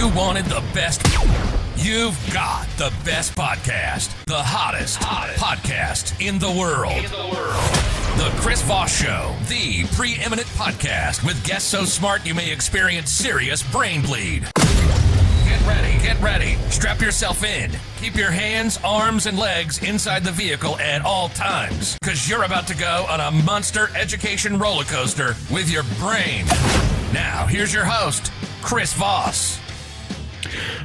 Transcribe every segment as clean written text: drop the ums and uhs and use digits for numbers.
You wanted the best. You've got the best podcast. The hottest podcast in the world. The Chris Voss Show, the preeminent podcast with guests so smart you may experience serious brain bleed. Get ready. Strap yourself in. Keep your hands, arms, and legs inside the vehicle at all times, because you're about to go on a monster education roller coaster with your brain. Now, here's your host, Chris Voss.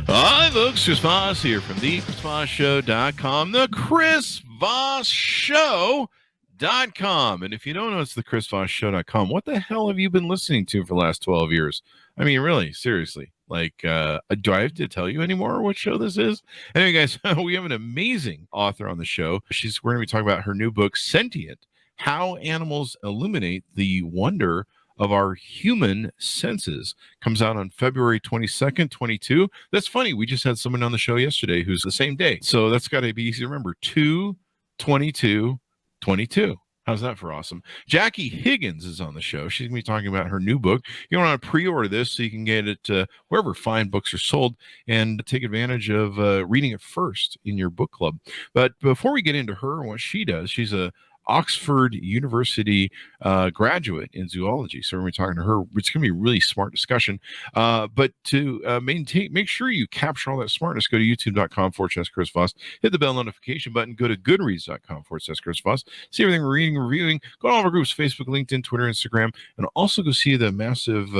Hi, folks. Chris Voss here from the ChrisVossShow.com, the Chris Voss Show.com. And if you don't know it's the ChrisVossShow.com, what the hell have you been listening to for the last 12 years? I mean, really, seriously. Like, do I have to tell you anymore what show this is? Anyway, guys, we have an amazing author on the show. We're going to be talking about her new book, Sentient, How Animals Illuminate the Wonder of Our Human Senses. Comes out on February 22nd, 22. That's funny. We just had someone on the show yesterday who's the same day. So that's got to be easy to remember. 2/22/22. How's that for awesome? Jackie Higgins is on the show. She's going to be talking about her new book. You want to pre-order this so you can get it wherever fine books are sold and take advantage of reading it first in your book club. But before we get into her and what she does, she's a Oxford University graduate in zoology. So we're going to be talking to her. It's going to be a really smart discussion. But to make sure you capture all that smartness, go to youtube.com/Chris Voss, hit the bell notification button, go to goodreads.com/Chris Voss, see everything we're reading, reviewing, go to all of our groups, Facebook, LinkedIn, Twitter, Instagram, and also go see the massive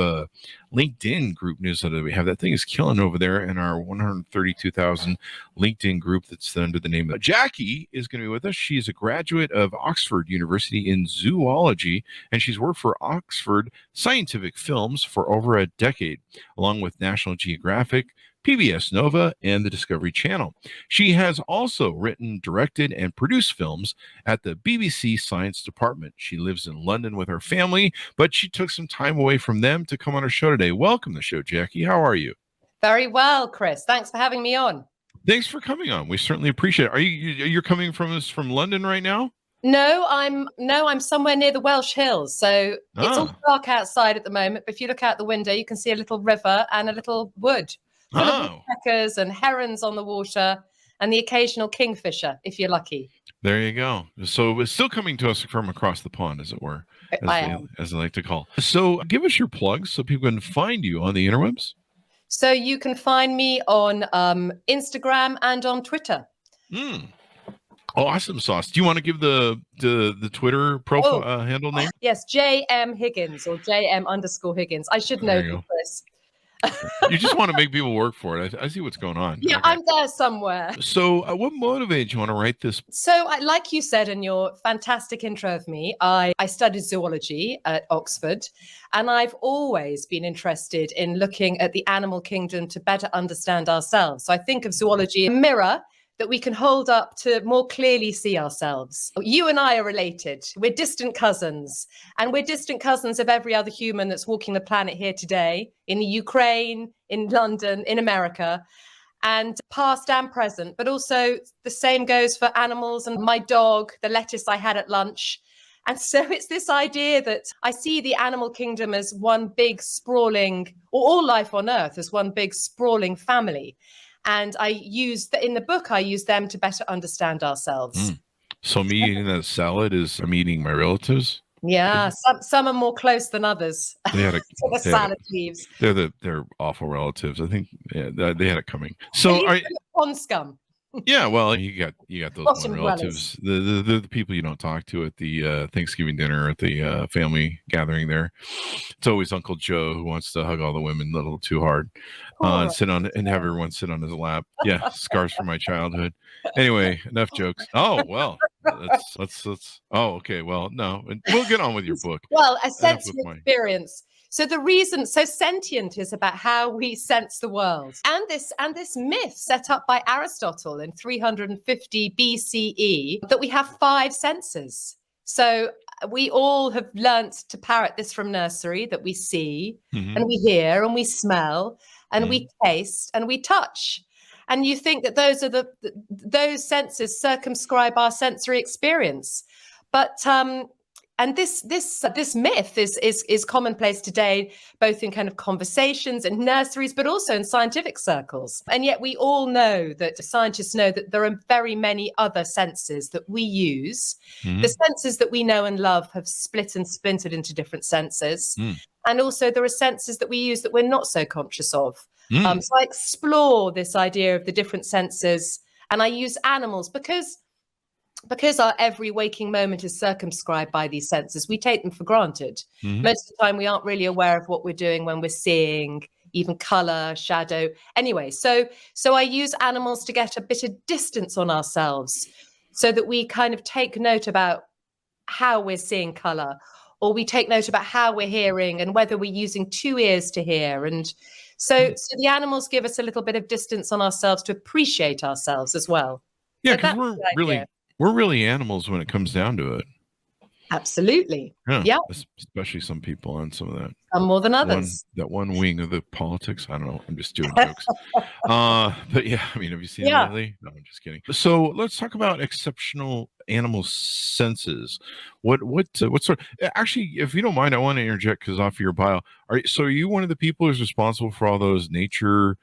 LinkedIn group newsletter that we have. That thing is killing over there in our 132,000 LinkedIn group that's under the name of Jackie is going to be with us. She's a graduate of Oxford University in zoology, and she's worked for Oxford Scientific Films for over a decade, along with National Geographic, PBS Nova, and the Discovery Channel. She has also written, directed, and produced films at the BBC Science Department. She lives in London with her family, but she took some time away from them to come on our show today. Welcome to the show, Jackie. How are you? Very well, Chris. Thanks for having me on. Thanks for coming on. We certainly appreciate it. You're coming from us from London right now? No, I'm somewhere near the Welsh Hills. So it's all dark outside at the moment. But if you look out the window, you can see a little river and a little wood full of woodpeckers and herons on the water and the occasional kingfisher, if you're lucky. There you go. So it's still coming to us from across the pond, as it were, as they like to call. So give us your plugs so people can find you on the interwebs. So you can find me on Instagram and on Twitter. Oh, awesome sauce. Do you want to give the Twitter profile handle name? Yes, JM Higgins or JM_Higgins. I should know you, Chris. You just want to make people work for it. I see what's going on. Yeah, okay. I'm there somewhere. So what motivated you want to write this? So like you said in your fantastic intro of me, I studied zoology at Oxford, and I've always been interested in looking at the animal kingdom to better understand ourselves. So I think of zoology as a mirror that we can hold up to more clearly see ourselves. You and I are related. We're distant cousins, and we're distant cousins of every other human that's walking the planet here today, in the Ukraine, in London, in America, and past and present. But also the same goes for animals and my dog, the lettuce I had at lunch. And so it's this idea that I see the animal kingdom as one big sprawling, or all life on earth as one big sprawling family. And in the book, I use them to better understand ourselves. So me eating that salad I'm eating my relatives? Yeah, some are more close than others. They had salad leaves. They're awful relatives. I think they had it coming. So pond scum. Yeah, well, you got those relatives, the people you don't talk to at the Thanksgiving dinner, at the family gathering there. It's always Uncle Joe who wants to hug all the women a little too hard, and have everyone sit on his lap. Yeah, scars from my childhood. Anyway, enough jokes. Oh well, let's. Oh, okay. Well, no, we'll get on with your book. Well, a sense of experience. So Sentient is about how we sense the world. And this myth set up by Aristotle in 350 BCE that we have 5 senses. So we all have learnt to parrot this from nursery, that we see and we hear and we smell and we taste and we touch. And you think that those senses circumscribe our sensory experience. But And this myth is commonplace today, both in kind of conversations and nurseries, but also in scientific circles. And yet we all know that scientists know that there are very many other senses that we use. The senses that we know and love have split and splintered into different senses. And also there are senses that we use that we're not so conscious of. So I explore this idea of the different senses, and I use animals because our every waking moment is circumscribed by these senses. We take them for granted. Most of the time we aren't really aware of what we're doing when we're seeing, even color, shadow. Anyway, so I use animals to get a bit of distance on ourselves so that we kind of take note about how we're seeing color, or we take note about how we're hearing and whether we're using two ears to hear. And so the animals give us a little bit of distance on ourselves to appreciate ourselves as well. Yeah, So because we're really animals when it comes down to it. Absolutely. Yeah. Especially some people on some of that. Some more than others. That one wing of the politics. I don't know. I'm just doing jokes. But yeah, I mean, have you seen it lately? No, I'm just kidding. So let's talk about exceptional animal senses. What sort? Actually, if you don't mind, I want to interject because off your bio. Are you one of the people who's responsible for all those nature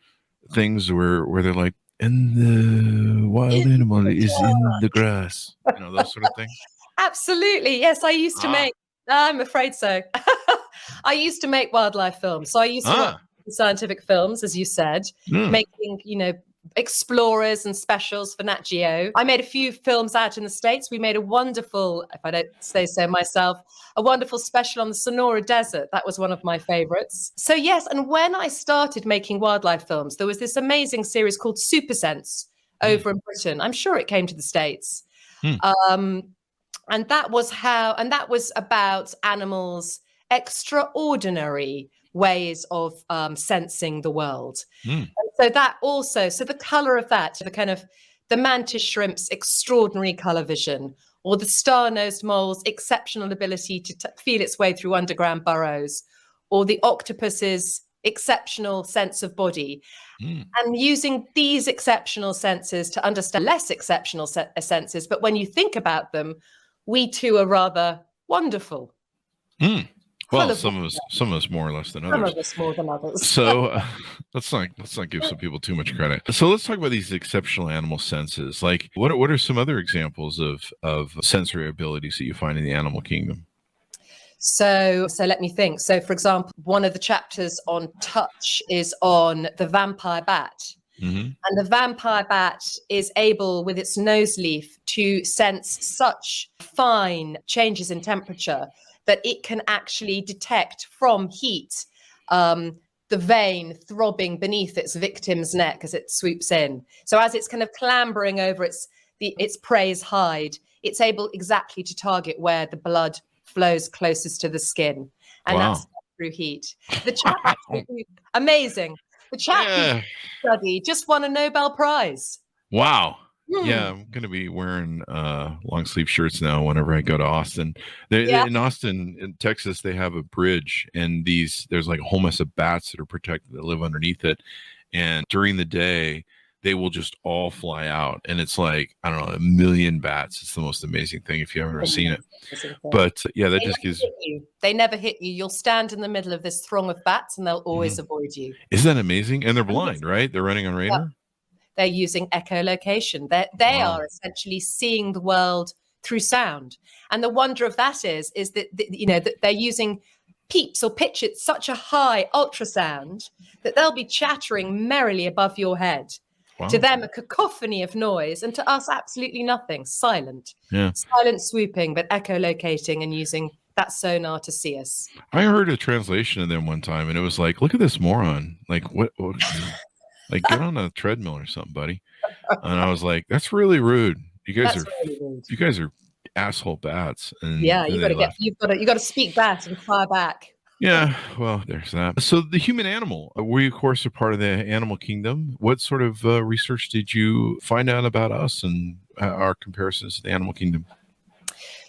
things where they're like, and the wild animal is in the grass, those sort of things? Absolutely. Yes, I used to make, I'm afraid so. I used to make wildlife films. So I used to watch scientific films, as you said, making, explorers and specials for Nat Geo. I made a few films out in the States. We made a wonderful, if I don't say so myself, a wonderful special on the Sonora Desert. That was one of my favorites. So yes, and when I started making wildlife films, there was this amazing series called Super Sense over in Britain. I'm sure it came to the States. And that was about animals' extraordinary ways of sensing the world. And so the color of that, the mantis shrimp's extraordinary color vision, or the star-nosed mole's exceptional ability to feel its way through underground burrows, or the octopus's exceptional sense of body. And using these exceptional senses to understand less exceptional senses, but when you think about them, we too are rather wonderful. Well, some of us more or less than others. Some of us more than others. So let's not give some people too much credit. So let's talk about these exceptional animal senses. Like, what are some other examples of sensory abilities that you find in the animal kingdom? So let me think. So, for example, one of the chapters on touch is on the vampire bat. And the vampire bat is able, with its nose leaf, to sense such fine changes in temperature that it can actually detect from heat the vein throbbing beneath its victim's neck as it swoops in. So as it's kind of clambering over its prey's hide, it's able exactly to target where the blood flows closest to the skin. And that's through heat. The chap, amazing. The chap study just won a Nobel Prize. Wow. Yeah, I'm going to be wearing long sleeve shirts now whenever I go to Austin. In Austin, in Texas, they have a bridge, and there's like a whole mess of bats that are protected that live underneath it. And during the day, they will just all fly out. And it's like, I don't know, 1 million bats. It's the most amazing thing if you've ever seen it. But yeah, that just gives you. They never hit you. You'll stand in the middle of this throng of bats and they'll always avoid you. Isn't that amazing? And they're blind, right? They're running on radar? Yeah. They're using echolocation. They are essentially seeing the world through sound. And the wonder of that is that, that they're using peeps or pitch at such a high ultrasound that they'll be chattering merrily above your head. Wow. To them, a cacophony of noise, and to us, absolutely nothing. Silent. Yeah. Silent swooping, but echolocating and using that sonar to see us. I heard a translation of them one time, and it was like, look at this moron. Like, what like, get on a treadmill or something, buddy. And I was like, that's really rude. You guys are asshole bats. And you've got to speak back and fire back. Yeah, well, there's that. So the human animal, we, of course, are part of the animal kingdom. What sort of research did you find out about us and our comparisons to the animal kingdom?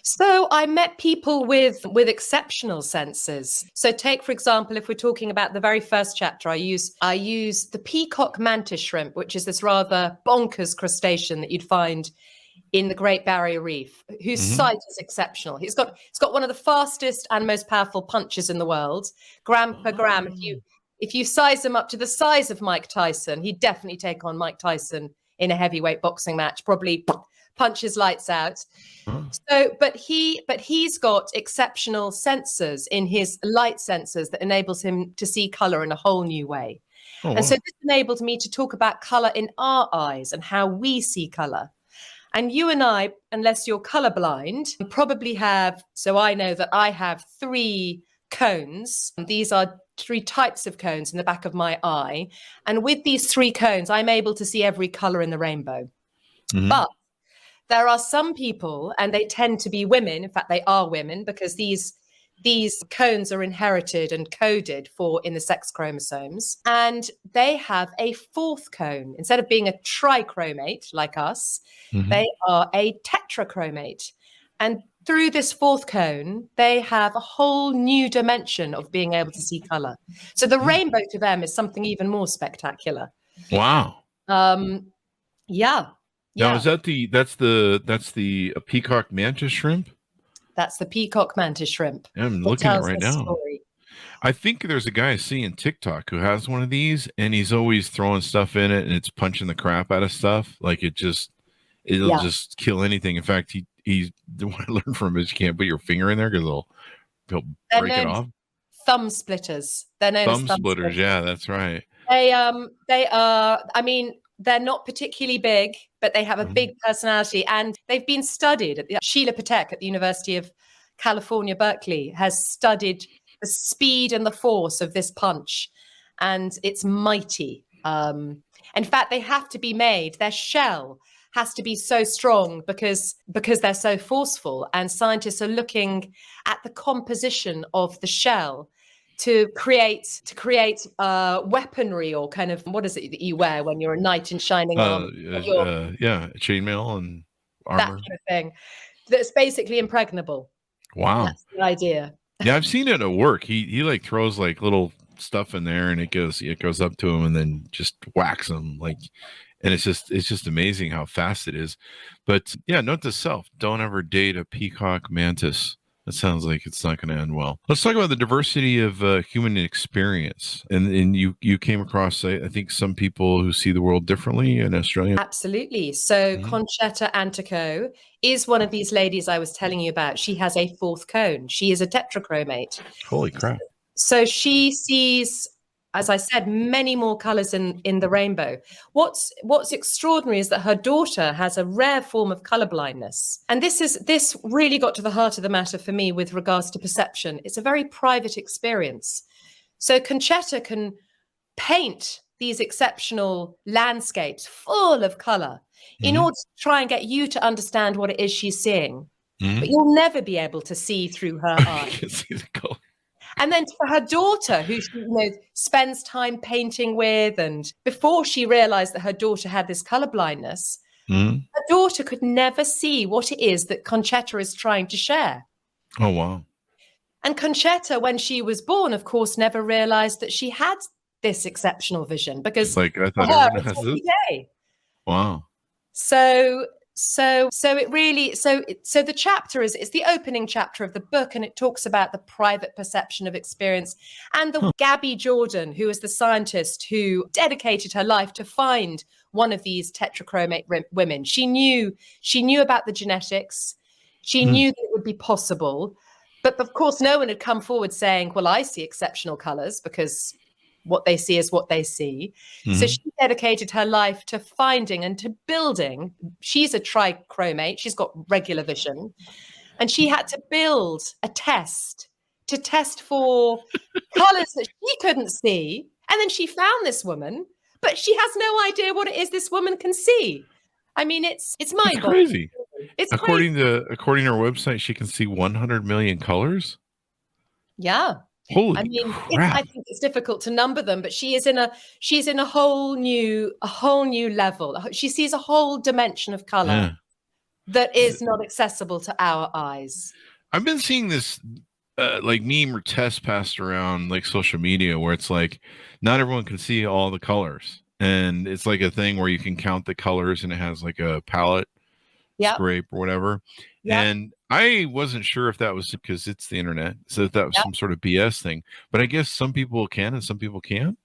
So I met people with exceptional senses. So take, for example, if we're talking about the very first chapter, I use the peacock mantis shrimp, which is this rather bonkers crustacean that you'd find in the Great Barrier Reef, whose sight is exceptional. He's got one of the fastest and most powerful punches in the world, gram per gram. If you size him up to the size of Mike Tyson, he'd definitely take on Mike Tyson in a heavyweight boxing match, probably punch his lights out. So, but he's got exceptional sensors in his light sensors that enables him to see color in a whole new way. And so this enabled me to talk about color in our eyes and how we see color. And you and I, unless you're colorblind, probably have, so I know that I have 3 cones. These are 3 types of cones in the back of my eye. And with these 3 cones, I'm able to see every color in the rainbow. But there are some people, and they tend to be women. In fact, they are women, because these cones are inherited and coded for in the sex chromosomes. And they have a 4th cone. Instead of being a trichromate like us, they are a tetrachromate. And through this 4th cone, they have a whole new dimension of being able to see color. So the rainbow to them is something even more spectacular. Wow. Yeah. Now, is that's the peacock mantis shrimp? That's the peacock mantis shrimp. I'm looking at it right now. Story. I think there's a guy I see in TikTok who has one of these, and he's always throwing stuff in it, and it's punching the crap out of stuff. Like it'll just kill anything. In fact, he's the one I learned from is you can't put your finger in there because they'll break it off. Thumb splitters. They're known as thumb splitters. Yeah, that's right. They are. I mean, they're not particularly big, but they have a big personality, and they've been studied. Sheila Patek at the University of California, Berkeley, has studied the speed and the force of this punch, and it's mighty. In fact, they have to be made. Their shell has to be so strong because they're so forceful, and scientists are looking at the composition of the shell to create weaponry, or kind of, what is it that you wear when you're a knight in shining armor? Chainmail and armor. That kind of thing. That's basically impregnable. Wow. That's the idea. Yeah, I've seen it at work. He like throws like little stuff in there, and it goes up to him and then just whacks him and it's just amazing how fast it is. But yeah, note to self: don't ever date a peacock mantis. That sounds like it's not going to end well. Let's talk about the diversity of human experience. And you came across, I think, some people who see the world differently in Australia. Absolutely. So Concetta Antico is one of these ladies I was telling you about. She has a 4th cone. She is a tetrachromate. Holy crap. So she sees, as I said, many more colors in the rainbow. What's extraordinary is that her daughter has a rare form of color blindness. And this really got to the heart of the matter for me with regards to perception. It's a very private experience. So Concetta can paint these exceptional landscapes full of color in order to try and get you to understand what it is she's seeing. But you'll never be able to see through her eyes. I can see the color. And then for her daughter, who she spends time painting with, and before she realized that her daughter had this color blindness, her daughter could never see what it is that Concetta is trying to share. Oh, wow. And Concetta, when she was born, of course, never realized that she had this exceptional vision, because I thought everyone has every day. Wow. So the chapter it's the opening chapter of the book, and it talks about the private perception of experience. And the Gabby Jordan, who is the scientist who dedicated her life to find one of these tetrachromate women. She knew about the genetics. She knew that it would be possible. But of course, no one had come forward saying, well, I see exceptional colors, because what they see is what they see. So she dedicated her life to finding and to building. She's a trichromate. She's got regular vision. And she had to build a test to test for colors that she couldn't see. And then she found this woman, but she has no idea what it is this woman can see. I mean, it's mind-boggling. Crazy. It's according to her website, she can see 100 million colors. Yeah. Holy I mean, crap. I think it's difficult to number them, but she's in a whole new level. She sees a whole dimension of color that is not accessible to our eyes. I've been seeing this like meme or test passed around like social media, where it's like not everyone can see all the colors, and it's like a thing where you can count the colors, and it has like a palette scrape or whatever. Yep. And I wasn't sure if that was because it's the internet, so if that was some sort of BS thing. But I guess some people can and some people can't.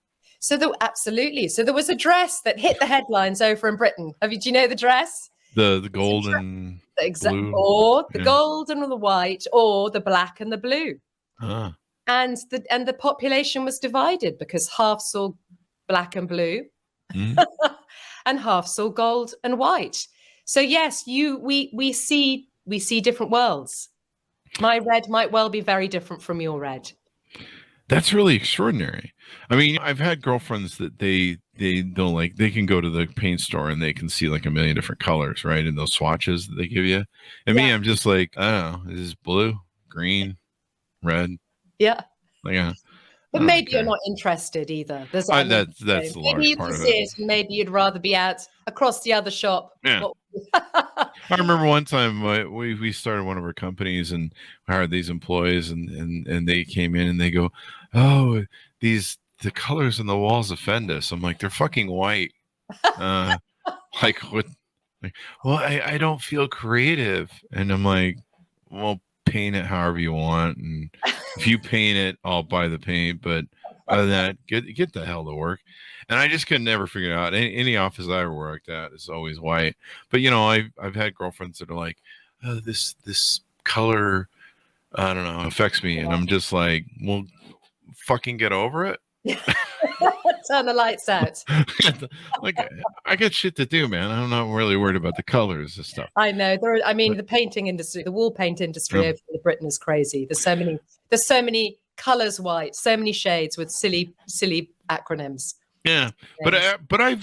Absolutely. So there was a dress that hit the headlines over in Britain. Do you know the dress? The gold and blue. Or the gold and the white, or the black and the blue. And the population was divided because half saw black and blue and half saw gold and white. So yes, we see different worlds. My red might well be very different from your red. That's really extraordinary. I mean, I've had girlfriends that they don't like, they can go to the paint store and they can see like a million different colors, right? In those swatches that they give you. And me, I'm just like, I don't know, is this blue, green, red? Yeah. Like, but maybe you're not interested either. That's the large part of it. Maybe you'd rather be out across the other shop. Yeah. I remember one time we started one of our companies and hired these employees and they came in and they go, oh, the colors in the walls offend us. I'm like, they're fucking white. Like what? Like, well, I don't feel creative. And I'm like, well, paint it however you want. And if you paint it, I'll buy the paint. But other than that, get the hell to work. And I just could never figure it out. Any office I ever worked at is always white. But I've had girlfriends that are like, oh, this color, I don't know, affects me. And I'm just like, well, fucking get over it. Turn the lights out. Like, I got shit to do, man. I'm not really worried about the colors and stuff. I know. The painting industry, the wall paint industry over in Britain is crazy. There's so many colors white, so many shades with silly acronyms. Yeah, but I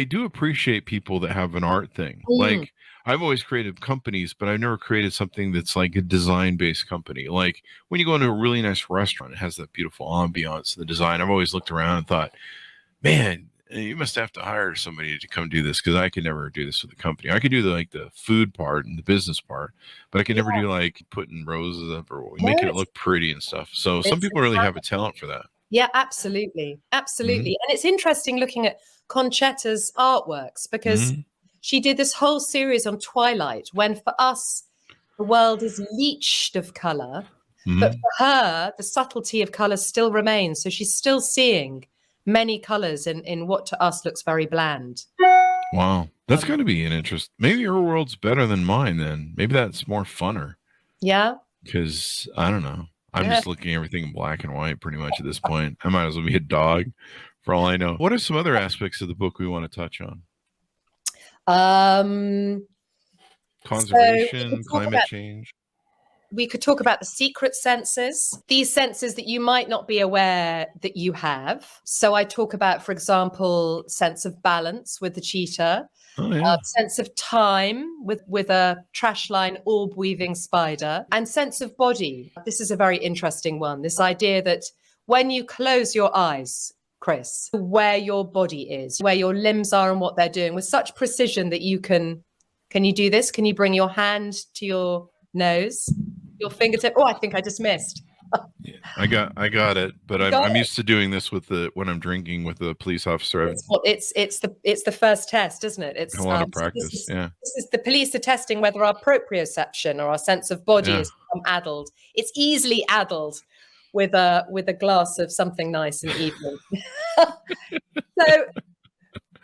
do appreciate people that have an art thing. Like, I've always created companies, but I've never created something that's like a design-based company. Like when you go into a really nice restaurant, it has that beautiful ambiance, the design. I've always looked around and thought, man, you must have to hire somebody to come do this, because I could never do this with a company. I could do the food part and the business part, but I could never do like putting roses up or making it look pretty and stuff. So some people really have a talent for that. Yeah, absolutely. Absolutely. And it's interesting looking at Conchetta's artworks because she did this whole series on Twilight, when for us, the world is leached of color, but for her, the subtlety of color still remains. So she's still seeing many colors in what to us looks very bland. Wow. That's got to be an interest. Maybe her world's better than mine then. Maybe that's more funner. Yeah. Because I don't know. I'm just looking at everything in black and white pretty much at this point. I might as well be a dog for all I know. What are some other aspects of the book we want to touch on? Conservation, climate change. We could talk about the secret senses, these senses that you might not be aware that you have. So I talk about, for example, sense of balance with the cheetah. Sense of time with a trash line orb weaving spider, and sense of body. This is a very interesting one. This idea that when you close your eyes, Chris, where your body is, where your limbs are and what they're doing with such precision that you can you do this? Can you bring your hand to your nose, your fingertip? Oh, I think I just missed. Yeah, I got it, but I'm used to doing this when I'm drinking with a police officer. It's the first test, isn't it? It's a lot of practice. This is the police are testing whether our proprioception or our sense of body is addled. It's easily addled with a glass of something nice in the evening.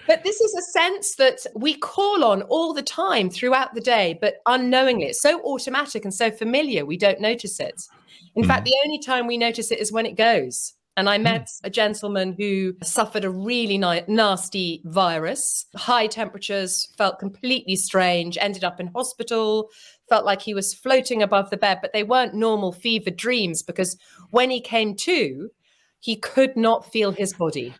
But this is a sense that we call on all the time throughout the day, but unknowingly. It's so automatic and so familiar, we don't notice it. In fact, the only time we notice it is when it goes. And I met a gentleman who suffered a really nasty virus, high temperatures, felt completely strange, ended up in hospital, felt like he was floating above the bed, but they weren't normal fever dreams, because when he came to, he could not feel his body.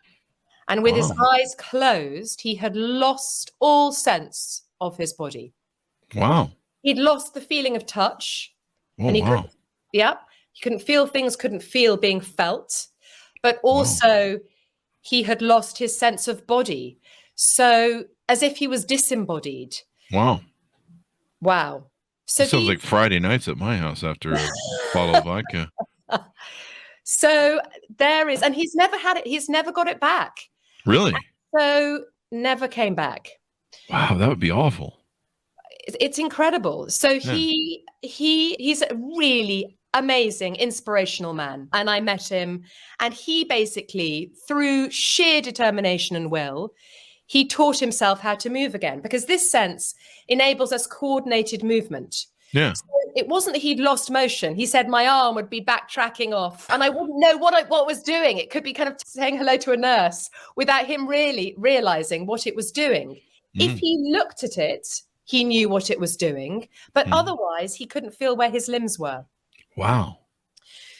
And with his eyes closed, he had lost all sense of his body. Wow. He'd lost the feeling of touch. Oh, and he wow. He couldn't feel things, couldn't feel being felt. But also he had lost his sense of body. So as if he was disembodied. Wow. So sounds like Friday nights at my house after a bottle of vodka. So there is, and he's never had it. He's never got it back. Really? So never came back. Wow, that would be awful. It's incredible. So he's a really amazing, inspirational man. And I met him, and he basically, through sheer determination and will, he taught himself how to move again, because this sense enables us coordinated movement. Yeah. So it wasn't that he'd lost motion. He said my arm would be backtracking off and I wouldn't know what I was doing. It could be kind of saying hello to a nurse without him really realizing what it was doing. If he looked at it, he knew what it was doing, but otherwise he couldn't feel where his limbs were. Wow.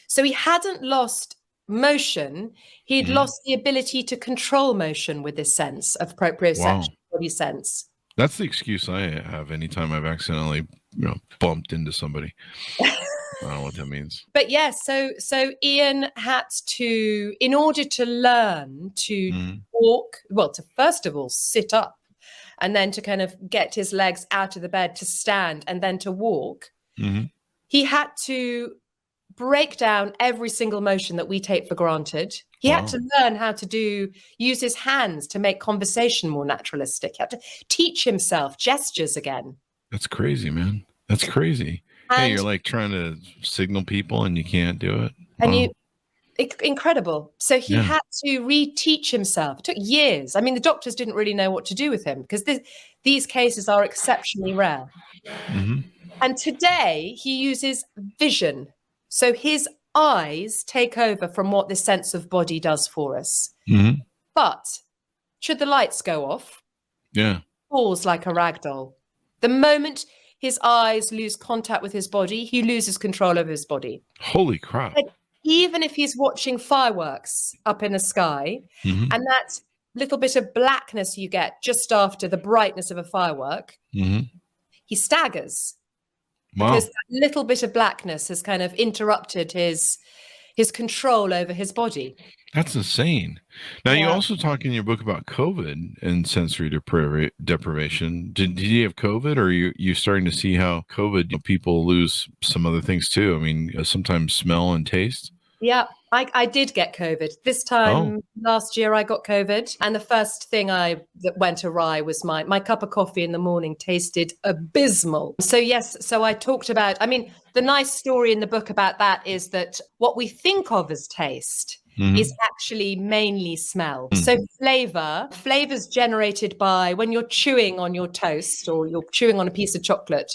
So he hadn't lost motion. He'd lost the ability to control motion with this sense of proprioception, body sense. That's the excuse I have anytime I've accidentally, bumped into somebody. I don't know what that means. But yes, so Ian had to, in order to learn to walk, well, to first of all sit up, and then to kind of get his legs out of the bed to stand, and then to walk, he had to break down every single motion that we take for granted. He had to learn how to use his hands to make conversation more naturalistic. He had to teach himself gestures again. That's crazy, man. That's crazy. Hey, you're like trying to signal people and you can't do it. And incredible. So he had to reteach himself. It took years. I mean, the doctors didn't really know what to do with him because these cases are exceptionally rare. And today he uses vision. So his eyes take over from what this sense of body does for us. But should the lights go off, falls like a rag doll. The moment his eyes lose contact with his body, he loses control of his body. Holy crap. But even if he's watching fireworks up in the sky, and that little bit of blackness you get just after the brightness of a firework, he staggers. Because that little bit of blackness has kind of interrupted his control over his body. That's insane. Now, you also talk in your book about COVID and sensory deprivation. Did you have COVID, or are you starting to see how COVID, people lose some other things too? I mean, sometimes smell and taste. Yeah, I did get COVID. This time last year, I got COVID. And the first thing that went awry was my cup of coffee in the morning tasted abysmal. So yes, so I talked about, I mean, the nice story in the book about that is that what we think of as taste is actually mainly smell. So flavor's generated by when you're chewing on your toast or you're chewing on a piece of chocolate,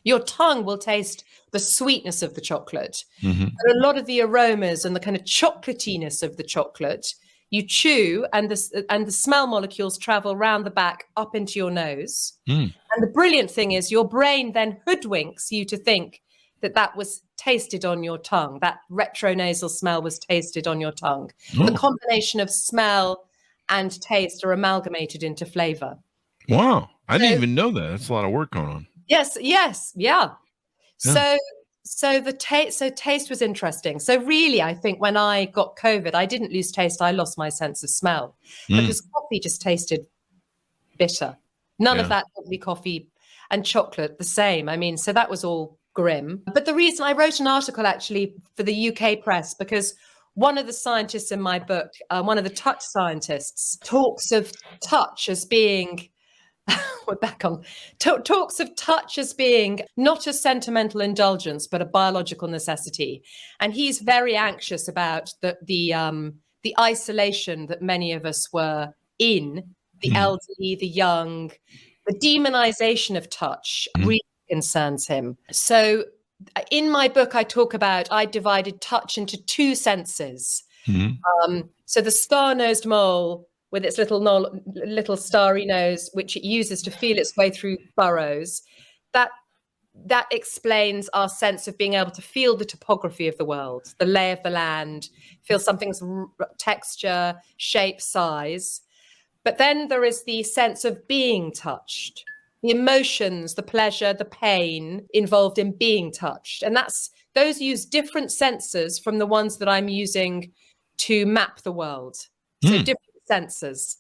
your tongue will taste the sweetness of the chocolate. And a lot of the aromas and the kind of chocolatiness of the chocolate, you chew and the smell molecules travel around the back up into your nose. And the brilliant thing is your brain then hoodwinks you to think that was tasted on your tongue. That retronasal smell was tasted on your tongue. The combination of smell and taste are amalgamated into flavor. Wow. I didn't even know that. That's a lot of work going on. Yes. Yeah. So taste was interesting. So really, I think when I got COVID, I didn't lose taste. I lost my sense of smell because coffee just tasted bitter. None of that lovely coffee and chocolate the same. I mean, so that was all grim. But the reason I wrote an article actually for the UK press, because one of the scientists in my book, one of the touch scientists, talks of touch as being talks of touch as being not a sentimental indulgence, but a biological necessity. And he's very anxious about the isolation that many of us were in, the elderly, the young. The demonization of touch really concerns him. So in my book, I divided touch into two senses. So the star-nosed mole with its little starry nose, which it uses to feel its way through burrows, that explains our sense of being able to feel the topography of the world, the lay of the land, feel something's texture, shape, size. But then there is the sense of being touched, the emotions, the pleasure, the pain involved in being touched. And those use different senses from the ones that I'm using to map the world. So different senses.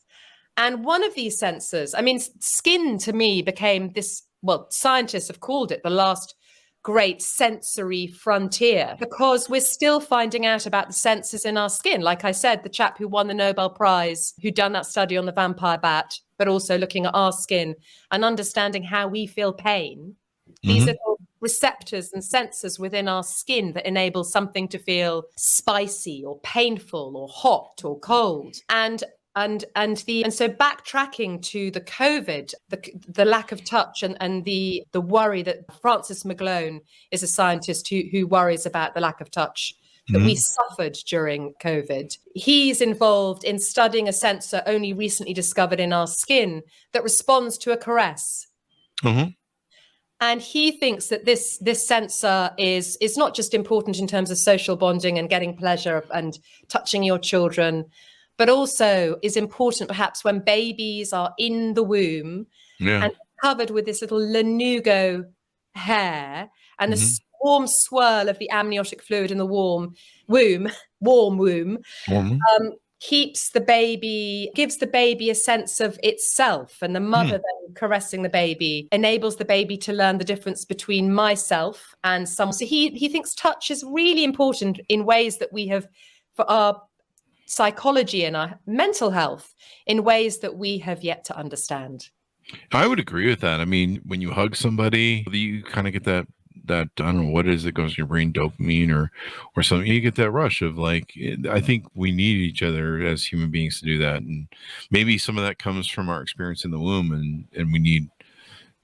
And one of these senses, I mean, skin to me became this, well, scientists have called it the last great sensory frontier, because we're still finding out about the senses in our skin. Like I said, the chap who won the Nobel Prize, who'd done that study on the vampire bat, but also looking at our skin and understanding how we feel pain. These Mm-hmm. little receptors and sensors within our skin that enable something to feel spicy or painful or hot or cold. And so backtracking to the COVID, the lack of touch and the worry that Francis Mcglone is a scientist who worries about the lack of touch that we suffered during COVID. He's involved in studying a sensor only recently discovered in our skin that responds to a caress. Mm-hmm. And he thinks that this sensor is not just important in terms of social bonding and getting pleasure and touching your children, but also is important perhaps when babies are in the womb and covered with this little lanugo hair and the warm swirl of the amniotic fluid in the warm womb, gives the baby a sense of itself, and the mother then caressing the baby enables the baby to learn the difference between myself and someone. So he thinks touch is really important in ways that we have for our psychology and our mental health in ways that we have yet to understand. I would agree with that. I mean, when you hug somebody, you kind of get that I don't know what it is that goes in your brain, dopamine or something. You get that rush of like, I think we need each other as human beings to do that. And maybe some of that comes from our experience in the womb, and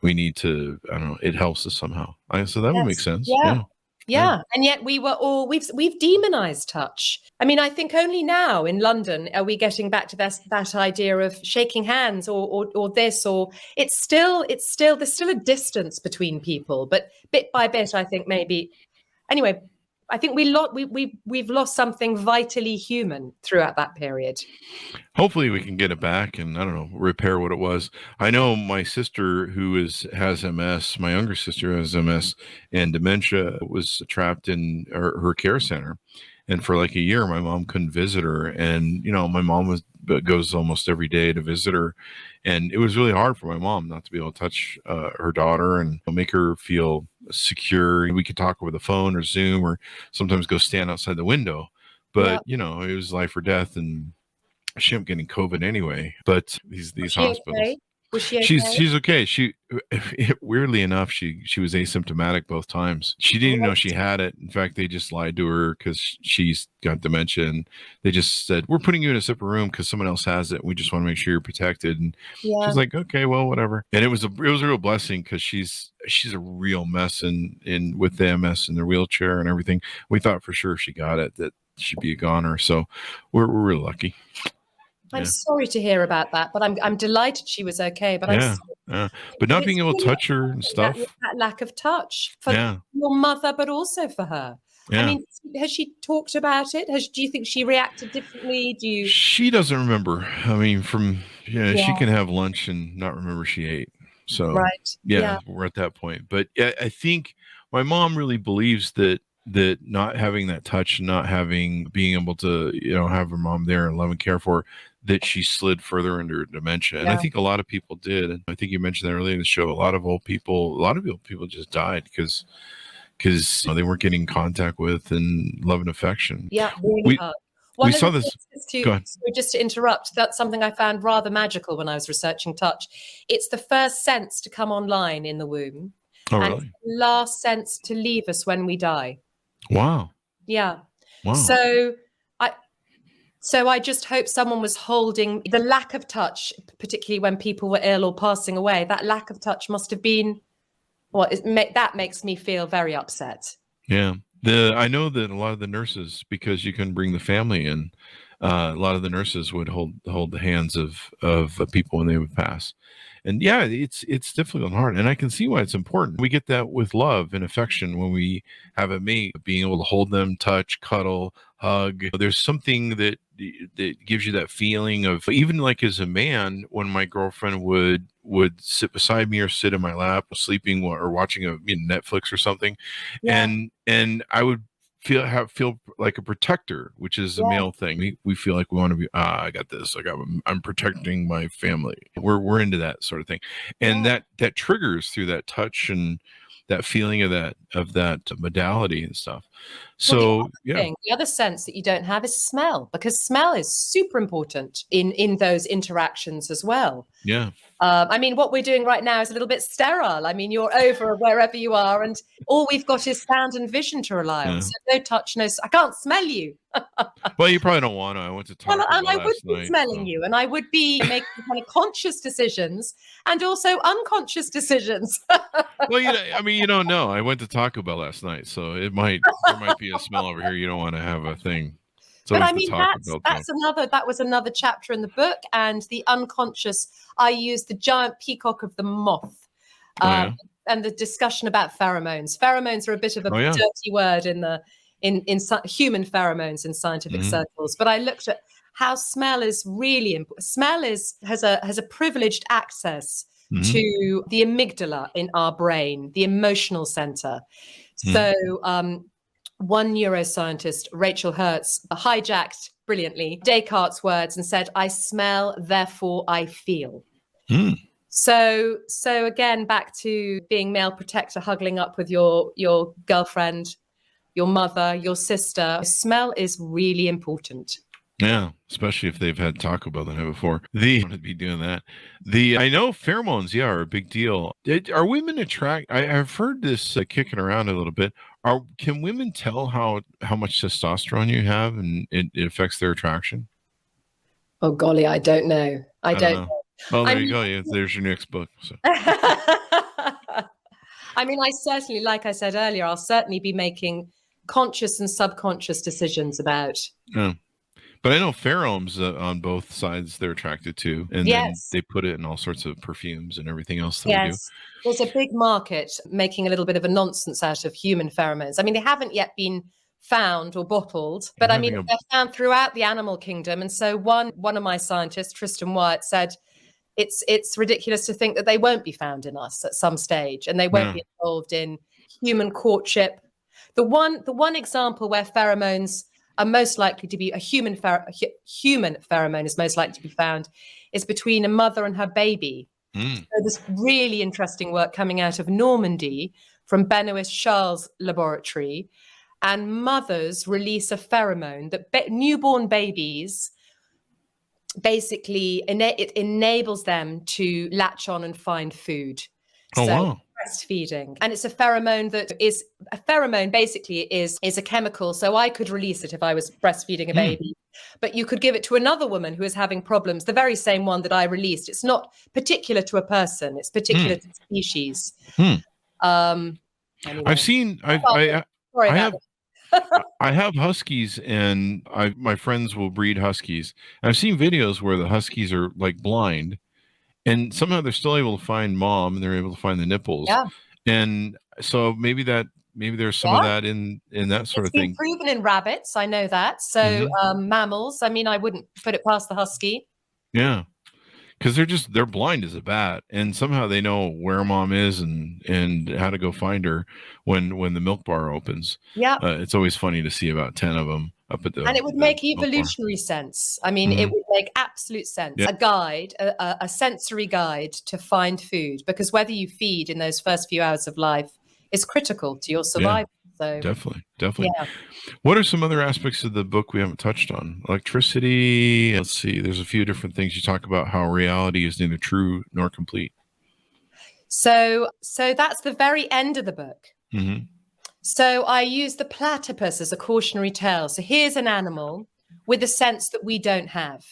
we need to, I don't know, it helps us somehow. So that would make sense. Yeah. And yet we've demonized touch. I mean, I think only now in London are we getting back to that idea of shaking hands or this, or it's still there's still a distance between people, but bit by bit, I think maybe anyway, I think we've lost something vitally human throughout that period. Hopefully we can get it back and, I don't know, repair what it was. I know my sister has MS, my younger sister has MS and dementia, was trapped in her care center. And for like a year, my mom couldn't visit her. And, you know, my mom goes almost every day to visit her. And it was really hard for my mom not to be able to touch her daughter and make her feel secure. We could talk over the phone or Zoom or sometimes go stand outside the window. But, you know, it was life or death. And she ended up getting COVID anyway. But these hospitals. Okay? Was she okay? She's okay. She weirdly enough, she was asymptomatic both times. She didn't even know she had it. In fact, they just lied to her because she's got dementia, and they just said, "We're putting you in a separate room because someone else has it. We just want to make sure you're protected." And she's like, "Okay, well, whatever." And it was a real blessing because she's a real mess in with the MS in the wheelchair and everything. We thought for sure if she got it that she'd be a goner. So we're real lucky. I'm sorry to hear about that, but I'm delighted she was okay. But but not being able to touch her and stuff. That lack of touch for your mother, but also for her. Yeah. I mean, has she talked about it? Do you think she reacted differently? She doesn't remember. I mean, she can have lunch and not remember she ate. So we're at that point. But I think my mom really believes that not having that touch, not being able to, have her mom there and love and care for her, that she slid further into her dementia. And I think a lot of people did. And I think you mentioned that earlier in the show, a lot of people just died because they weren't getting contact with and love and affection. Yeah, really hard. We saw this. Just to interrupt, that's something I found rather magical when I was researching touch. It's the first sense to come online in the womb. Oh, and really? It's the last sense to leave us when we die. Wow. Yeah. Wow. So I just hope someone was holding the lack of touch, particularly when people were ill or passing away. That lack of touch must have been that makes me feel very upset. Yeah. I know that a lot of the nurses, because you can bring the family in, a lot of the nurses would hold the hands of people when they would pass. And it's difficult and hard. And I can see why it's important. We get that with love and affection when we have a mate, being able to hold them, touch, cuddle, hug. There's something that gives you that feeling of, even like as a man, when my girlfriend would sit beside me or sit in my lap, sleeping or watching a Netflix or something. Yeah. And I would feel like a protector, which is a male thing. We feel like we want to be, I got this. I'm protecting my family. We're into that sort of thing. And that triggers through that touch and that feeling of that modality and stuff. So, the other sense that you don't have is smell, because smell is super important in those interactions as well. Yeah. I mean, what we're doing right now is a little bit sterile. I mean, you're over wherever you are, and all we've got is sound and vision to rely on. So no touch, I can't smell you. Well, you probably don't want to. I went to Taco Bell and I would last be night, smelling you, and I would be making kind of conscious decisions and also unconscious decisions. Well, I mean, you don't know. I went to Taco Bell last night, so there might be a smell over here. You don't want to have a thing. But I mean, that was another chapter in the book, and the unconscious. I used the giant peacock of the moth, and the discussion about pheromones. Pheromones are a bit of a dirty word in human pheromones in scientific circles. But I looked at how smell is really important. Smell has a privileged access to the amygdala in our brain, the emotional center. So one neuroscientist, Rachel Hertz, hijacked brilliantly Descartes' words and said, "I smell, therefore I feel." So again, back to being male protector, hugging up with your girlfriend, your mother, your sister. Smell is really important. Yeah, especially if they've had Taco Bell the night before. I want to be doing that. I know pheromones, are a big deal. Are women I've heard this kicking around a little bit. Can women tell how much testosterone you have and it affects their attraction? Oh golly, I don't know. I don't know. Well, there you go. There's your next book. So. I mean, I certainly, like I said earlier, I'll certainly be making conscious and subconscious decisions about. Yeah. But I know pheromones on both sides they're attracted to, and then they put it in all sorts of perfumes and everything else that we do. There's a big market making a little bit of a nonsense out of human pheromones. I mean, they haven't yet been found or bottled, but I mean, they're found throughout the animal kingdom. And so one of my scientists, Tristan Wyatt, said it's ridiculous to think that they won't be found in us at some stage, and they won't be involved in human courtship. The one example where pheromones are most likely to be a human pheromone is most likely to be found is between a mother and her baby. So there's really interesting work coming out of Normandy from Benoist Charles' laboratory, and mothers release a pheromone that newborn babies basically it enables them to latch on and find food. Breastfeeding, and it's a pheromone basically is a chemical. So I could release it if I was breastfeeding a baby, but you could give it to another woman who is having problems, the very same one that I released. It's not particular to a person, it's particular to species. Anyway. I have huskies, and my friends will breed huskies. I've seen videos where the huskies are like blind, and somehow they're still able to find mom, and they're able to find the nipples. Yeah. And so maybe there's some of that in that sort of thing. It's been proven in rabbits. I know that. So mammals, I mean, I wouldn't put it past the husky. Yeah. Because they're blind as a bat, and somehow they know where mom is and how to go find her when the milk bar opens. Yeah. It's always funny to see about 10 of them up at the. And it would make evolutionary sense. I mean, it would make absolute sense. Yeah. A guide, a sensory guide to find food, because whether you feed in those first few hours of life is critical to your survival. So definitely. Yeah. What are some other aspects of the book we haven't touched on? Electricity. Let's see. There's a few different things you talk about. How reality is neither true nor complete. So that's the very end of the book. Mm-hmm. So I use the platypus as a cautionary tale. So here's an animal with a sense that we don't have.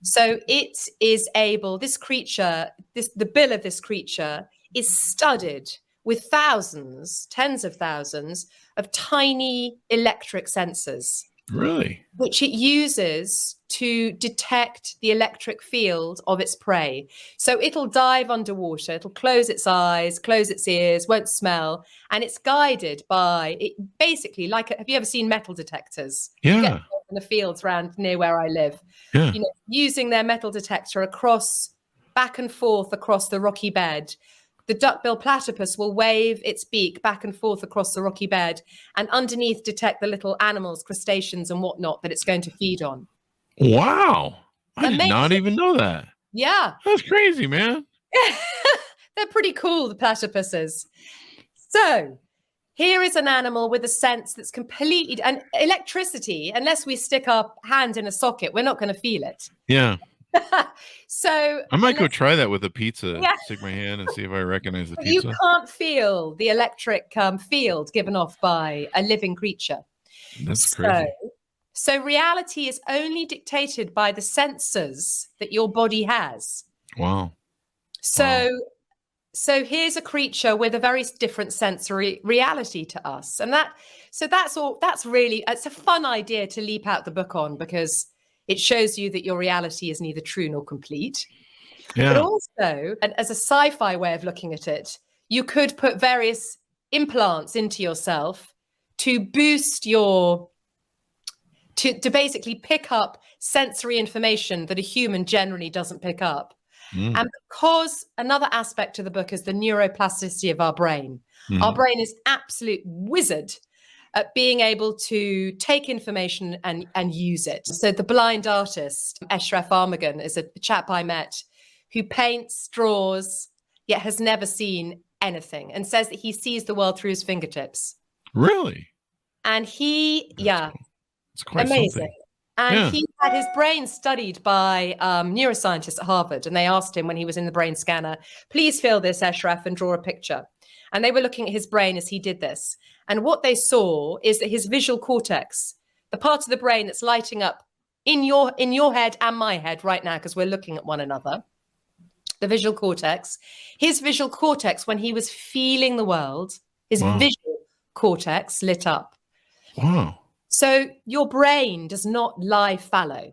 So it is able. This creature, the bill of this creature is studded with thousands, tens of thousands of tiny electric sensors. Really? Which it uses to detect the electric field of its prey. So it'll dive underwater, it'll close its eyes, close its ears, won't smell, and it's guided by, basically, have you ever seen metal detectors? Yeah. You get in the fields around near where I live. Yeah. Using their metal detector back and forth across the rocky bed. The duckbill platypus will wave its beak back and forth across the rocky bed and underneath detect the little animals, crustaceans and whatnot that it's going to feed on. Wow. I did not even know that. Yeah. That's crazy, man. They're pretty cool, the platypuses. So here is an animal with a sense that's completely, and electricity, unless we stick our hand in a socket, we're not going to feel it. Yeah. So I might go try that with a pizza. Yeah. Stick my hand and see if I recognize the you pizza. can't feel the electric field given off by a living creature. That's crazy. So reality is only dictated by the sensors that your body has. Wow. So here's a creature with a very different sensory reality to us. And it's a fun idea to leap out the book on, because it shows you that your reality is neither true nor complete. Yeah. But also, and as a sci-fi way of looking at it, you could put various implants into yourself to boost to basically pick up sensory information that a human generally doesn't pick up. And because another aspect of the book is the neuroplasticity of our brain. Our brain is absolute wizard at being able to take information and use it. So the blind artist, Eshraf Armagan, is a chap I met who paints, draws, yet has never seen anything, and says that he sees the world through his fingertips. Really? And it's quite amazing. something. And he had his brain studied by neuroscientists at Harvard. And they asked him when he was in the brain scanner, please fill this, Eshraf, and draw a picture. And they were looking at his brain as he did this. And what they saw is that his visual cortex, the part of the brain that's lighting up in your head and my head right now, because we're looking at one another, the visual cortex, his visual cortex, when he was feeling the world, his visual cortex lit up. Wow. So your brain does not lie fallow.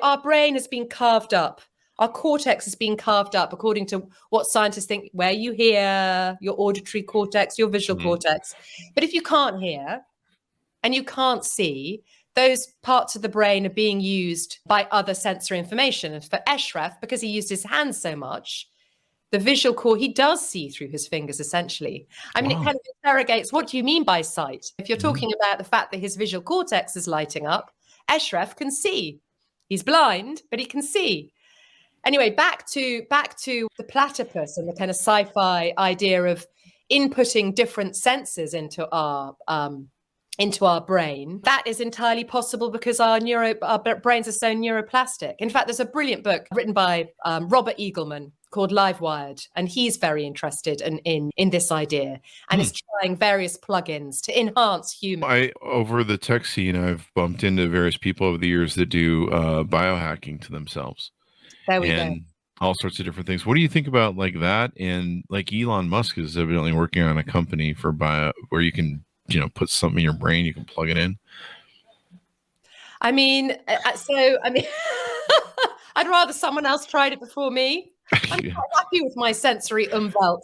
Our brain has been carved up. Our cortex has been carved up according to what scientists think, where you hear, your auditory cortex, your visual cortex. But if you can't hear and you can't see, those parts of the brain are being used by other sensory information. And for Eshraf, because he used his hands so much, the visual core, he does see through his fingers, essentially. I mean, it kind of interrogates, what do you mean by sight? If you're talking about the fact that his visual cortex is lighting up, Eshraf can see. He's blind, but he can see. Anyway, back to the platypus and the kind of sci-fi idea of inputting different senses into our brain. That is entirely possible because our brains are so neuroplastic. In fact, there's a brilliant book written by Robert Eagleman called Live Wired, and he's very interested in this idea and is trying various plugins to enhance human. Over the tech scene, I've bumped into various people over the years that do biohacking to themselves. There we go. All sorts of different things. What do you think about like that? And like Elon Musk is evidently working on a company for where you can, put something in your brain, you can plug it in. I mean, I'd rather someone else tried it before me. I'm quite happy with my sensory umwelt.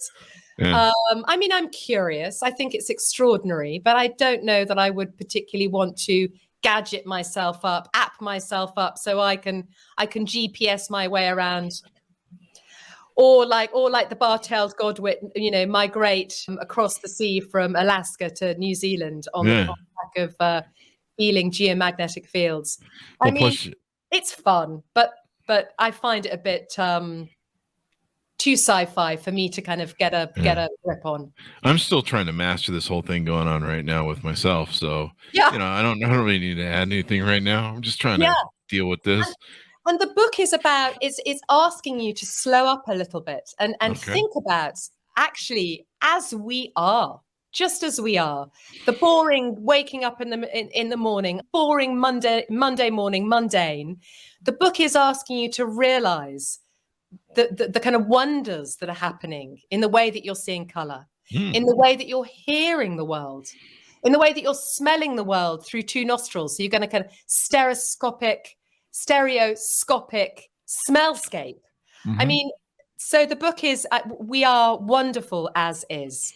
Yeah. I mean, I'm curious. I think it's extraordinary, but I don't know that I would particularly want to gadget myself up, app myself up so I can GPS my way around. Or like the bar-tailed godwit, migrate across the sea from Alaska to New Zealand on the back of feeling geomagnetic fields. Well, I mean, it's fun, but I find it a bit too sci-fi for me to kind of get a grip on. I'm still trying to master this whole thing going on right now with myself. So I don't really need to add anything right now. I'm just trying to deal with this. And the book is about, it's asking you to slow up a little bit and think about actually as we are, just as we are, the boring waking up in the morning, boring Monday morning, mundane. The book is asking you to realize the kind of wonders that are happening in the way that you're seeing color, in the way that you're hearing the world, in the way that you're smelling the world through two nostrils. So you're going to kind of stereoscopic smellscape. I mean, so the book is we are wonderful as is.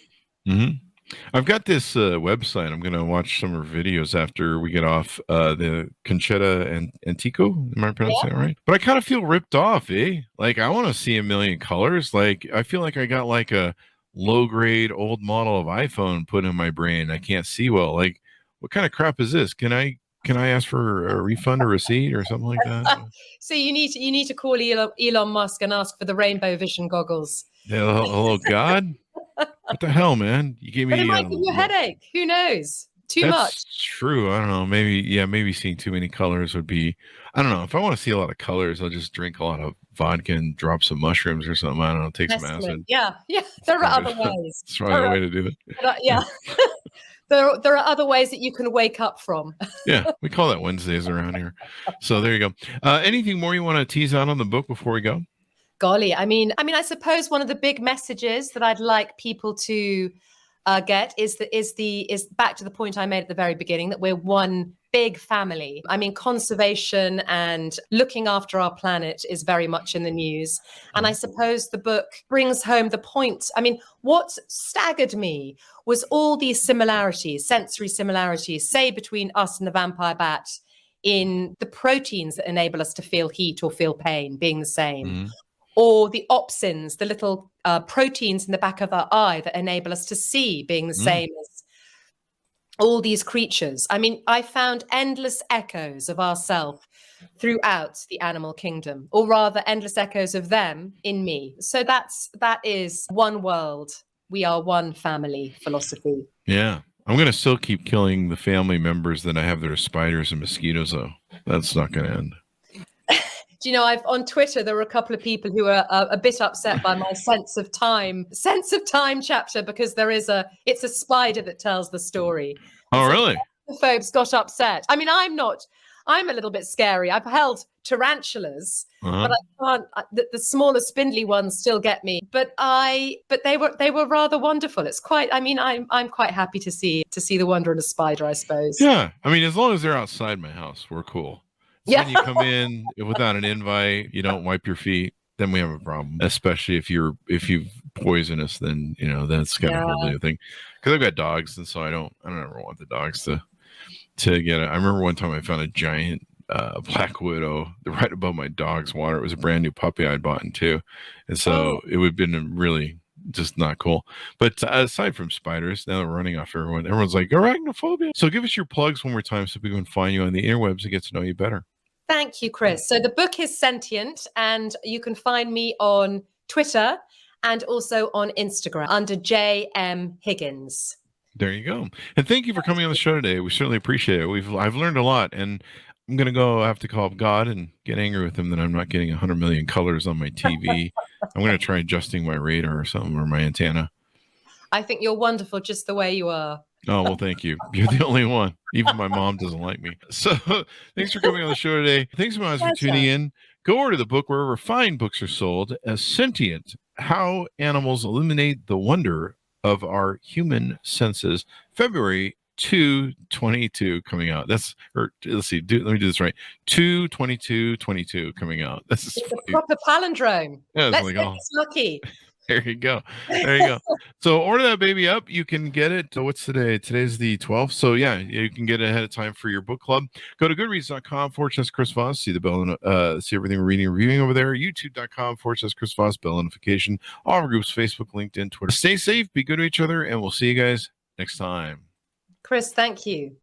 I've got this website. I'm going to watch some of her videos after we get off the Conchetta and Tico. Am I pronouncing that right? But I kind of feel ripped off, eh? Like I want to see a million colors. Like I feel like I got like a low grade old model of iPhone put in my brain. I can't see well. Like what kind of crap is this? Can I ask for a refund or receipt or something like that? So you need to call Elon Musk and ask for the rainbow vision goggles. Yeah, hello, God. What the hell, man? You gave me. But it might give you a headache. Who knows? Too That's much. true. I don't know. Maybe seeing too many colors would be. I don't know. If I want to see a lot of colors, I'll just drink a lot of vodka and drop some mushrooms or something. I don't know. Take some acid. Yeah. There are other ways. That's probably the way to do it. Yeah. There are other ways that you can wake up from. Yeah, we call that Wednesdays around here. So there you go. Anything more you want to tease out on the book before we go? Golly, I mean, I suppose one of the big messages that I'd like people to get is back to the point I made at the very beginning, that we're one big family. I mean, conservation and looking after our planet is very much in the news. And I suppose the book brings home the point. I mean, what staggered me was all these similarities, sensory similarities, say between us and the vampire bat, in the proteins that enable us to feel heat or feel pain being the same. Mm-hmm. Or the opsins, the little proteins in the back of our eye that enable us to see being the same as all these creatures. I mean, I found endless echoes of ourself throughout the animal kingdom, or rather endless echoes of them in me. So that is one world. We are one family philosophy. Yeah. I'm going to still keep killing the family members that I have that are spiders and mosquitoes, though. That's not going to end. Do you know, on Twitter, there were a couple of people who are a bit upset by my sense of time chapter, because it's a spider that tells the story. Oh, really? The phobes got upset. I mean, I'm a little bit scary. I've held tarantulas, but I can't, the smaller spindly ones still get me, but they were rather wonderful. It's quite, I mean, I'm quite happy to see the wonder in a spider, I suppose. Yeah. I mean, as long as they're outside my house, we're cool. Yeah. When you come in without an invite, you don't wipe your feet, then we have a problem. Especially if you poison us, then that's kind of a whole new thing. Because I've got dogs, and so I don't ever want the dogs to get it. I remember one time I found a giant black widow right above my dog's water. It was a brand new puppy I'd bought in too, and so it would have been really just not cool. But aside from spiders, now they're running off everyone's like arachnophobia. So give us your plugs one more time so people can find you on the interwebs and get to know you better. Thank you, Chris. So the book is Sentient, and you can find me on Twitter and also on Instagram under JM Higgins. There you go. And thank you for coming on the show today. We certainly appreciate it. I've learned a lot, and I'm going to have to call up God and get angry with him that I'm not getting 100 million colors on my TV. I'm going to try adjusting my radar or something, or my antenna. I think you're wonderful just the way you are. Oh, well, thank you. You're the only one. Even my mom doesn't like me. So thanks for coming on the show today. Thanks so much for tuning in. Go order the book wherever fine books are sold, as Sentient, How Animals Illuminate the Wonder of Our Human Senses, February 2/22 coming out. Let's see. Let me do this right. 2/22/22 coming out. It's a proper palindrome. Yeah, let's make us lucky. There you go. So order that baby up. You can get it. What's today? Today's the 12th. So yeah, you can get it ahead of time for your book club. Go to goodreads.com/Chris Voss. See the bell, see everything we're reading and reviewing over there. YouTube.com/Chris Voss. Bell notification. All our groups: Facebook, LinkedIn, Twitter. Stay safe. Be good to each other, and we'll see you guys next time. Chris, thank you.